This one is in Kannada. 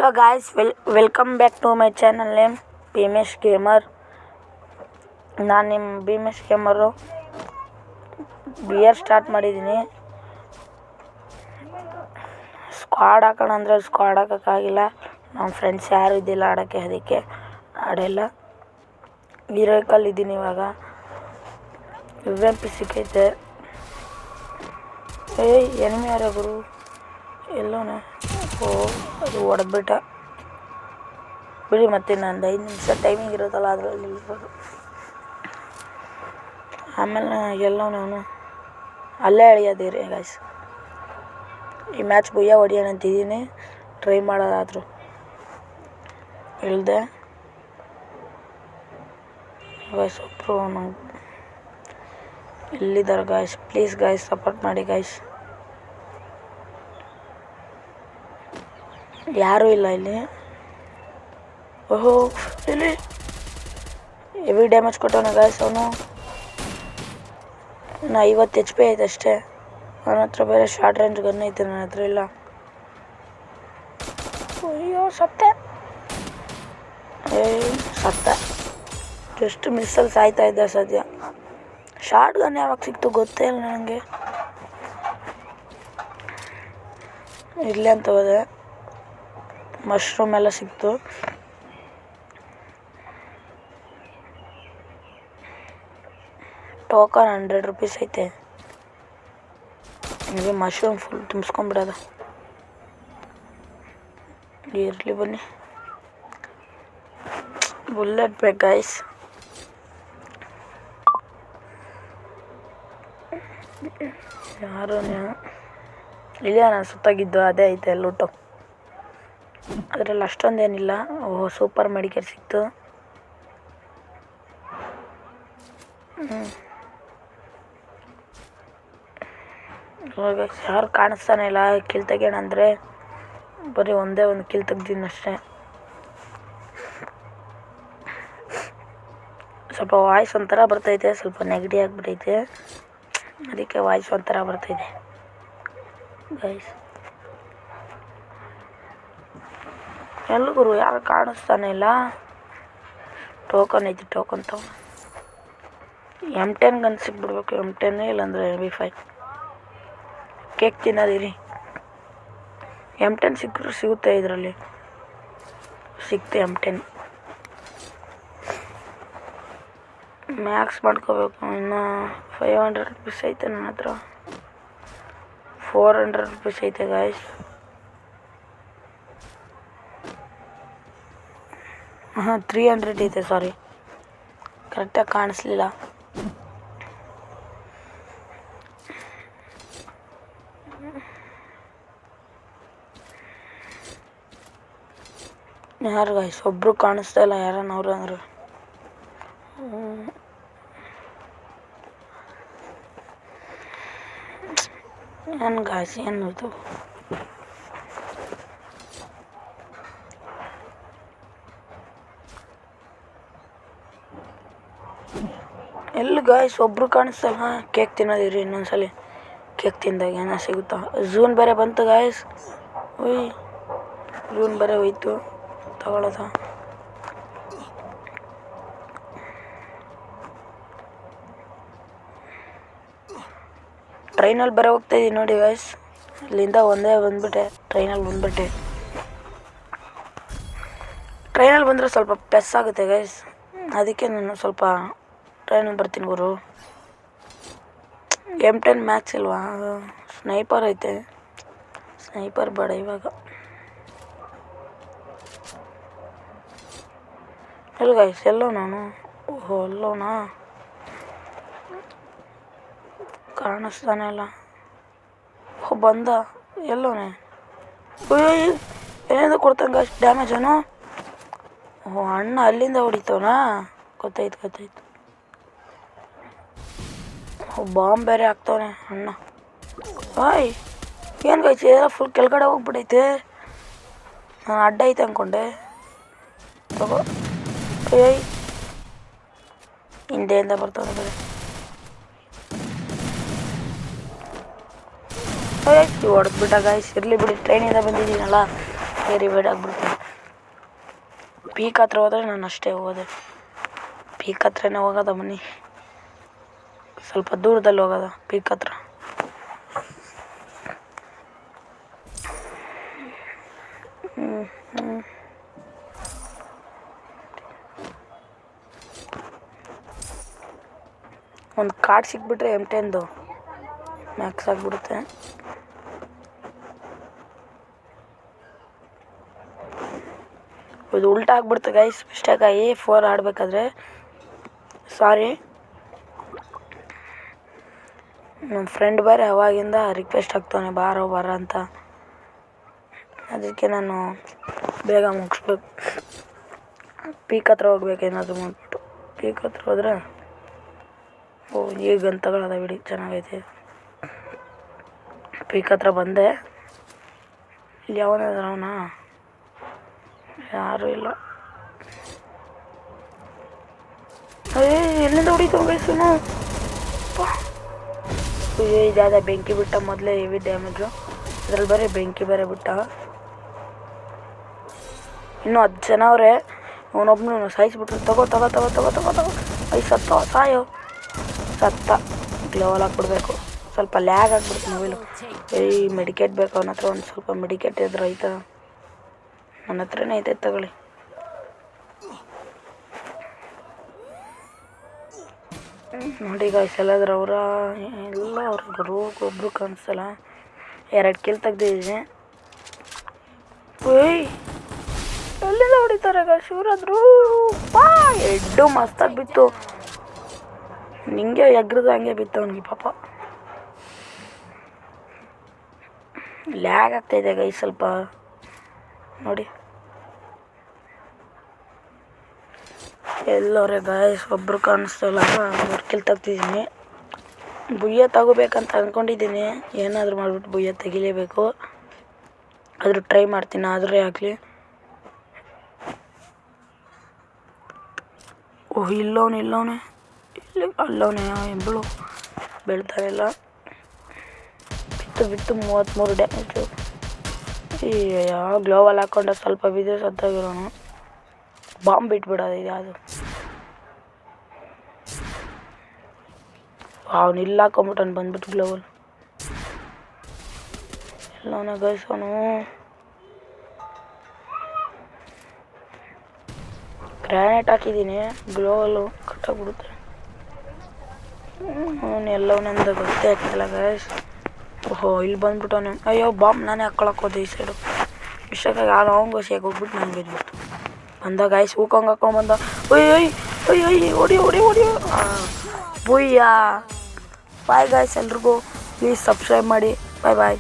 Hello guys, welcome back to my channel name Bheemesh gamer. ನಾನು ನಿಮ್ಮ ಭೀಮೇಶ್ ಗೇಮರು. ಬಿಯರ್ ಸ್ಟಾರ್ಟ್ ಮಾಡಿದ್ದೀನಿ. ಸ್ಕ್ವಾಡ್ ಹಾಕೋಣ ಅಂದರೆ ಸ್ಕ್ವಾಡ್ ಹಾಕೋಕ್ಕಾಗಿಲ್ಲ. ನಮ್ಮ ಫ್ರೆಂಡ್ಸ್ ಯಾರೂ ಇದ್ದಿಲ್ಲ ಆಡೋಕ್ಕೆ, ಅದಕ್ಕೆ ಆಡಿಲ್ಲ. ಹೀರೋಯಿಕಲ್ ಇದ್ದೀನಿ ಇವಾಗ. UMP ಸಿಕ್ಕೈತೆ. ಎನಿಮಿ ಯಾರ ಗುರು ಎಲ್ಲೋನೆ? ಓ, ಅದು ಹೊಡೆದ್ಬಿಟ್ಟ. ಬಿಡಿ, ಮತ್ತೆ ನಂದು 5 ನಿಮಿಷ ಟೈಮಿಂಗ್ ಇರೋದಲ್ಲ, ಅದರಲ್ಲಿ ಇರ್ಬೋದು. ಆಮೇಲೆ ಎಲ್ಲೋನೆ ಅವನು? ಅಲ್ಲೇ ಎಳಿಯೋದಿರಿ ಗಾಯ್ಸ್. ಈ ಮ್ಯಾಚ್ ಬುಯ್ಯ ಹೊಡಿಯೋಣ ಅಂತಿದ್ದೀನಿ, ಟ್ರೈ ಮಾಡೋದಾದ್ರು. ಇಳ್ದೆ ಗಾಯ್ಸ್, ಒಬ್ಬರು ನಂಗೆ ಇಲ್ಲಿದ್ದಾರೆ ಗಾಯ್ಸ್. ಪ್ಲೀಸ್ ಗಾಯ್ಸ್, ಸಪೋರ್ಟ್ ಮಾಡಿ ಗಾಯ್ಸ್. ಯಾರೂ ಇಲ್ಲ ಇಲ್ಲಿ. ಓಹೋ, ಇಲ್ಲಿ ಹೆವಿ ಡ್ಯಾಮೇಜ್ ಕೊಟ್ಟವನ ಗಾಯ್ಸ್ ಅವನು. ಇನ್ನು 50 HP ಐತೆ ಅಷ್ಟೇ. ಅವನ ಹತ್ರ ಬೇರೆ ಶಾರ್ಟ್ ರೇಂಜ್ ಗನ್ ಐತೆ, ನನ್ನ ಹತ್ರ ಇಲ್ಲ. ಅಯ್ಯೋ, ಸತ್ತೆ. ಸತ್ತ. ಜಸ್ಟ್ ಮಿಸ್ಸಲ್ಲಿ ಸಾಯ್ತಾ ಇದ್ದ ಸದ್ಯ. ಶಾರ್ಟ್ ಗನ್ ಯಾವಾಗ ಸಿಕ್ತು ಗೊತ್ತೇ ಇಲ್ಲ ನನಗೆ. ಇರಲಿ ಅಂತ ಹೋದೆ. ಮಶ್ರೂಮ್ ಎಲ್ಲ ಸಿಕ್ತು. ಟೋಕನ್ 100 ರೂಪೀಸ್ ಐತೆ. ನಿಮಗೆ ಮಶ್ರೂಮ್ ಫುಲ್ ತುಂಬಿಸ್ಕೊಂಬಿಡೋದ. ಇರಲಿ ಬನ್ನಿ. ಬುಲೆಟ್ ಬೇಕು ಗೈಸ್. ಯಾರು ಇಲ್ಲ, ನಾನು ಸುತ್ತಾಗಿದ್ದು ಅದೇ ಐತೆ ಲೂಟು. ಅದರಲ್ಲಿ ಅಷ್ಟೊಂದೇನಿಲ್ಲ. ಓಹೋ, ಸೂಪರ್ ಮೆಡಿಕಲ್ ಸಿಕ್ತು. ಇವಾಗ ಯಾರು ಕಾಣಿಸ್ತಾನೆ ಇಲ್ಲ. ಕಿಲ್ ತೆಗೋಣ ಅಂದರೆ ಬರೀ ಒಂದೇ ಒಂದು ಕಿಲ್ ತೆಗ್ದೀನಿ ಅಷ್ಟೇ. ಸ್ವಲ್ಪ ವಾಯ್ಸ್ ಒಂಥರ ಬರ್ತೈತೆ, ಸ್ವಲ್ಪ ನೆಗಡಿ ಆಗಿಬಿಟ್ಟೈತೆ, ಅದಕ್ಕೆ ವಾಯ್ಸ್ ಒಂಥರ ಬರ್ತೈತೆ ಗೈಸ್. ಎಲ್ಲ ಗುರು, ಯಾರು ಕಾಣಿಸ್ತಾನೆ ಇಲ್ಲ. ಟೋಕನ್ ಐತಿ, ಟೋಕನ್ ತಗೊಂಡು M10 ಗನ್ ಸಿಕ್ಬಿಡ್ಬೇಕು. M10 ಇಲ್ಲಾಂದರೆ MP5. ಕೇಕ್ ತಿನ್ನೋದಿರಿ. M10 ಸಿಕ್ಕರು ಸಿಗುತ್ತೆ ಇದರಲ್ಲಿ. ಸಿಕ್ತು M10. ಮ್ಯಾಕ್ಸ್ ಮಾಡ್ಕೋಬೇಕು. ಇನ್ನು 500 ರೂಪೀಸ್ ಐತೆ ನನ್ನ ಹತ್ರ. 400 ರೂಪೀಸ್ ಐತೆ ಗಾಯ್ಸ್. ಹಾಂ, 300 ಐತೆ. ಸಾರಿ, ಕರೆಕ್ಟಾಗಿ ಕಾಣಿಸ್ಲಿಲ್ಲ. ಯಾರು ಗಾಯ್ಸ್? ಒಬ್ಬರು ಕಾಣಿಸ್ತಾ ಇಲ್ಲ. ಯಾರನ್ನವ್ರು ಅಂದ್ರೆ ಏನು ಗಾಯ್ಸ್, ಏನು ಇದು? ಎಲ್ಲಿ ಗಾಯ್ಸ್? ಒಬ್ಬರು ಕಾಣಿಸ್ತಲ್ಲ. ಕೇಕ್ ತಿನ್ನೋದಿರಿ. ಇನ್ನೊಂದ್ಸಲಿ ಕೇಕ್ ತಿಂದಾಗ ಏನೋ ಸಿಗುತ್ತಾ? ಝೂನ್ ಬೇರೆ ಬಂತು ಗಾಯ್ಸ್. ಓಯ್, ಝೂನ್ ಬೇರೆ ಹೋಯ್ತು. ತಗೊಳ್ಳೋದ? ಟ್ರೈನಲ್ಲಿ ಬೇರೆ ಹೋಗ್ತಾಯಿದ್ದೀನಿ ನೋಡಿ ಗಾಯ್ಸ್. ಇಲ್ಲಿಂದ ಒಂದೇ ಬಂದ್ಬಿಟ್ಟೆ. ಟ್ರೈನಲ್ಲಿ ಬಂದ್ಬಿಟ್ಟೆ. ಟ್ರೈನಲ್ಲಿ ಬಂದರೆ ಸ್ವಲ್ಪ ಪ್ಲಸ್ ಆಗುತ್ತೆ ಗೈಸ್, ಅದಕ್ಕೆ ನಾನು ಸ್ವಲ್ಪ ಟ್ರೈನಲ್ಲಿ ಬರ್ತೀನಿ ಗುರು. M10 ಮ್ಯಾಕ್ಸ್ ಇಲ್ವಾ? ಸ್ನೈಪರ್ ಐತೆ. ಸ್ನೈಪರ್ ಬೇಡ ಇವಾಗ. ಎಲ್ಲಿ ಗೈಸ್? ಎಲ್ಲೋ ನಾನು? ಓಹೋ, ಅಲ್ಲೋನಾ? ಕಾಣಿಸ್ತಾನೆ ಇಲ್ಲ. ಓ, ಬಂದ. ಎಲ್ಲೋನೆ? ಏನೇನು ಕೊಡ್ತಾನೆ ಗಾಯ್ಸ್ ಡ್ಯಾಮೇಜನು? ಓಹೋ, ಅಣ್ಣ ಅಲ್ಲಿಂದ ಹೊಡಿತವನಾ? ಗೊತ್ತಾಯ್ತು. ಓ, ಬಾಂಬ್ ಬೇರೆ ಹಾಕ್ತವನೆ ಅಣ್ಣ. ಆಯ್, ಏನು ಗಾಯ್ಸ್ ಇದೆಲ್ಲ ಫುಲ್ ಕೆಳಗಡೆ ಹೋಗ್ಬಿಟ್ಟೈತೆ. ನಾನು ಅಡ್ಡ ಐತೆ ಅಂದ್ಕೊಂಡೆ. ತಗೋ. ಏಯ್, ಹಿಂದೆಯಿಂದ ಬರ್ತಾವೆ ಬೇರೆ. ಹೊಡೆದ್ಬಿಟ್ಟ ಗಾಯ್ಸ್. ಇರಲಿ ಬಿಡಿ, ಟ್ರೈನಿಂದ ಬಂದಿದ್ದೀನಲ್ಲ, ವೆರಿ ಬೇಡ ಆಗ್ಬಿಡ್ತೀನಿ. ಪೀಕ್ ಹತ್ರ ಹೋದರೆ ನಾನು ಅಷ್ಟೇ ಹೋಗೋದೆ. ಪೀಕ್ ಹತ್ರನೇ ಹೋಗೋದ ಬನ್ನಿ, ಸ್ವಲ್ಪ ದೂರದಲ್ಲಿ ಹೋಗೋದ ಪೀಕ್ ಹತ್ರ. ಒಂದು ಕಾರ್ಡ್ ಸಿಕ್ಬಿಟ್ರೆ M10 ಮ್ಯಾಕ್ಸ್ ಆಗಿಬಿಡುತ್ತೆ. ಇದು ಉಲ್ಟಾ ಆಗ್ಬಿಡ್ತು ಗೈಸ್ ಮಿಸ್ಟೇಕಾಗಿ 4 ಆಡಬೇಕಾದ್ರೆ. ಸಾರಿ, ನಮ್ಮ ಫ್ರೆಂಡ್ ಬೇರೆ ಅವಾಗಿಂದ ರಿಕ್ವೆಸ್ಟ್ ಆಗ್ತಾನೆ ಬಾರೋ ಅಂತ. ಅದಕ್ಕೆ ನಾನು ಬೇಗ ಮುಗಿಸ್ಬೇಕು. ಪೀಕ್ ಹತ್ರ ಹೋಗ್ಬೇಕೇನಾದರೂ ಮಾಡ್ಬಿಟ್ಟು. ಪೀಕ್ ಹತ್ರ ಹೋದ್ರೆ ಈಗ ಗನ್ ತಗೊಳ್ಳೋದ ಬಿಡಿ, ಚೆನ್ನಾಗೈತೆ. ಪೀಕ್ ಹತ್ರ ಬಂದೆ. ಇಲ್ಲಿ ಯಾವನಾದ್ರು ಅವನ? ಯಾರೂ ಇಲ್ಲ. ಎಲ್ಲಿಂದ ಹೊಡಿತು ಗೈಸನು? ಇದಾದ ಬೆಂಕಿ ಬಿಟ್ಟ ಮೊದಲೇ ಹೆವಿ ಡ್ಯಾಮೇಜು. ಅದ್ರಲ್ಲಿ ಬೇರೆ ಬೆಂಕಿ ಬೇರೆ ಬಿಟ್ಟ. ಇನ್ನೂ 10 ಜನ ಅವರೇ. ಅವನೊಬ್ಬನು ಸಾಯಿಸ್ಬಿಟ್ರು. ತಗೋ ಸಾಯೋ ಸತ್ತ. ಗ್ಲೋವಲ್ ಹಾಕ್ಬಿಡ್ಬೇಕು. ಸ್ವಲ್ಪ ಲ್ಯಾಗ್ ಆಗಿಬಿಡ್ತು ಮೊಬೈಲು. ಮೆಡಿಕೇಟ್ ಬೇಕು ಅವನ ಹತ್ರ. ಒಂದು ಸ್ವಲ್ಪ ಮೆಡಿಕೇಟ್ ಇದ್ರೆ ಆಯ್ತಾ? ನನ್ನ ಹತ್ರನೇ ಐತೆ, ತಗೊಳ್ಳಿ. ನೋಡಿ ಗಾಯ್ಸ್, ಎಲ್ಲಾದ್ರೂ ಎಲ್ಲ ಅವ್ರಿಗೂ ಒಬ್ರು ಕಾಣಿಸ್ತಲ್ಲ. 2 ಕಿಲ್ ತೆಗ್ದಿದ್ದೀನಿ. ಎಲ್ಲಿಂದ ಹೊಡಿತಾರೆ ಗಾಯ್ಸ್ ಇವರಾದ್ರು? ಎಡ್ಡು ಮಸ್ತಾಗಿ ಬಿತ್ತು. ನಿಂಗೆ ಎಗ್ರದು ಹಂಗೆ ಬಿತ್ತು ಅವನಿಗೆ ಪಾಪ. ಲ್ಯಾಗ್ ಆಗ್ತಾಯಿದೆ ಗೈಸ್ ಸ್ವಲ್ಪ ನೋಡಿ. ಎಲ್ಲವ್ರೆ ಗಾಯ್ಸ್? ಒಬ್ಬರು ಕಾಣಿಸ್ತಲ್ಲ. 3 ಕಿಲ್ ತೆಗ್ದಿದ್ದೀನಿ. ಬುಯ್ಯ ತಗೋಬೇಕಂತ ಅಂದ್ಕೊಂಡಿದ್ದೀನಿ. ಏನಾದರೂ ಮಾಡಿಬಿಟ್ಟು ಬುಯ್ಯ ತೆಗಿಲೇಬೇಕು. ಆದರೂ ಟ್ರೈ ಮಾಡ್ತೀನಿ, ಆದ್ರೆ ಆಗಲಿ. ಇಲ್ಲವನೇ ಅಲ್ಲವನೇ ಎಂಬಳು ಬೀಳ್ತಾನಿಲ್ಲ. ಬಿತ್ತು 33 ಡ್ಯಾಮೇಜು. ಗ್ಲೋವಲ್ ಹಾಕ್ಕೊಂಡ ಸ್ವಲ್ಪ ಬಿದ್ದರೆ ಸತ್ತಾಗಿರೋನು. ಬಾಂಬ್ ಬಿಟ್ಬಿಡೋದು ಇದು ಯಾವುದು? ಅವನು ಇಲ್ಲ ಹಾಕೊಂಬಿಟ್ಟು ಬಂದ್ಬಿಟ್ಟು ಗ್ಲೋವಲ್. ಎಲ್ಲವನ ಗೈಸ್ ಅವನು? ಗ್ರ್ಯಾನೇಟ್ ಹಾಕಿದ್ದೀನಿ, ಗ್ಲೋವಲ್ಲು ಕಟ್ಟಾಗ್ಬಿಡುತ್ತೆ. ಅವನು ಎಲ್ಲವನೆಂದು ಗೊತ್ತೇ ಆಗ್ತಿಲ್ಲ ಗೈಸ್. ಇಲ್ಲಿ ಬಂದ್ಬಿಟ್ಟು ಅಯ್ಯೋ ಬಾಂಬ್ ನಾನೇ ಹಾಕ್ಕೊಳಕ್ಕೆ ಹೋದೆ ಈ ಸೈಡು. ಇಷ್ಟಕ್ಕಾಗಿ ಅವನಿಗೋಸಿಯಾಗಿ ಹೋಗ್ಬಿಟ್ಟು ನಾನು ಬಿದ್ಬಿಟ್ಟು ಬಂದ ಗಾಯ್ಸ್. ಹೂಕೊಂಡ್ ಹಾಕೊಂಡು ಬಂದ. ಹೊಡಿ ಬುಯ್ಯಾ. ಬಾಯ್ ಗಾಯ್ಸ್, ಎಲ್ರಿಗೂ ಪ್ಲೀಸ್ ಸಬ್ಸ್ಕ್ರೈಬ್ ಮಾಡಿ. ಬಾಯ್.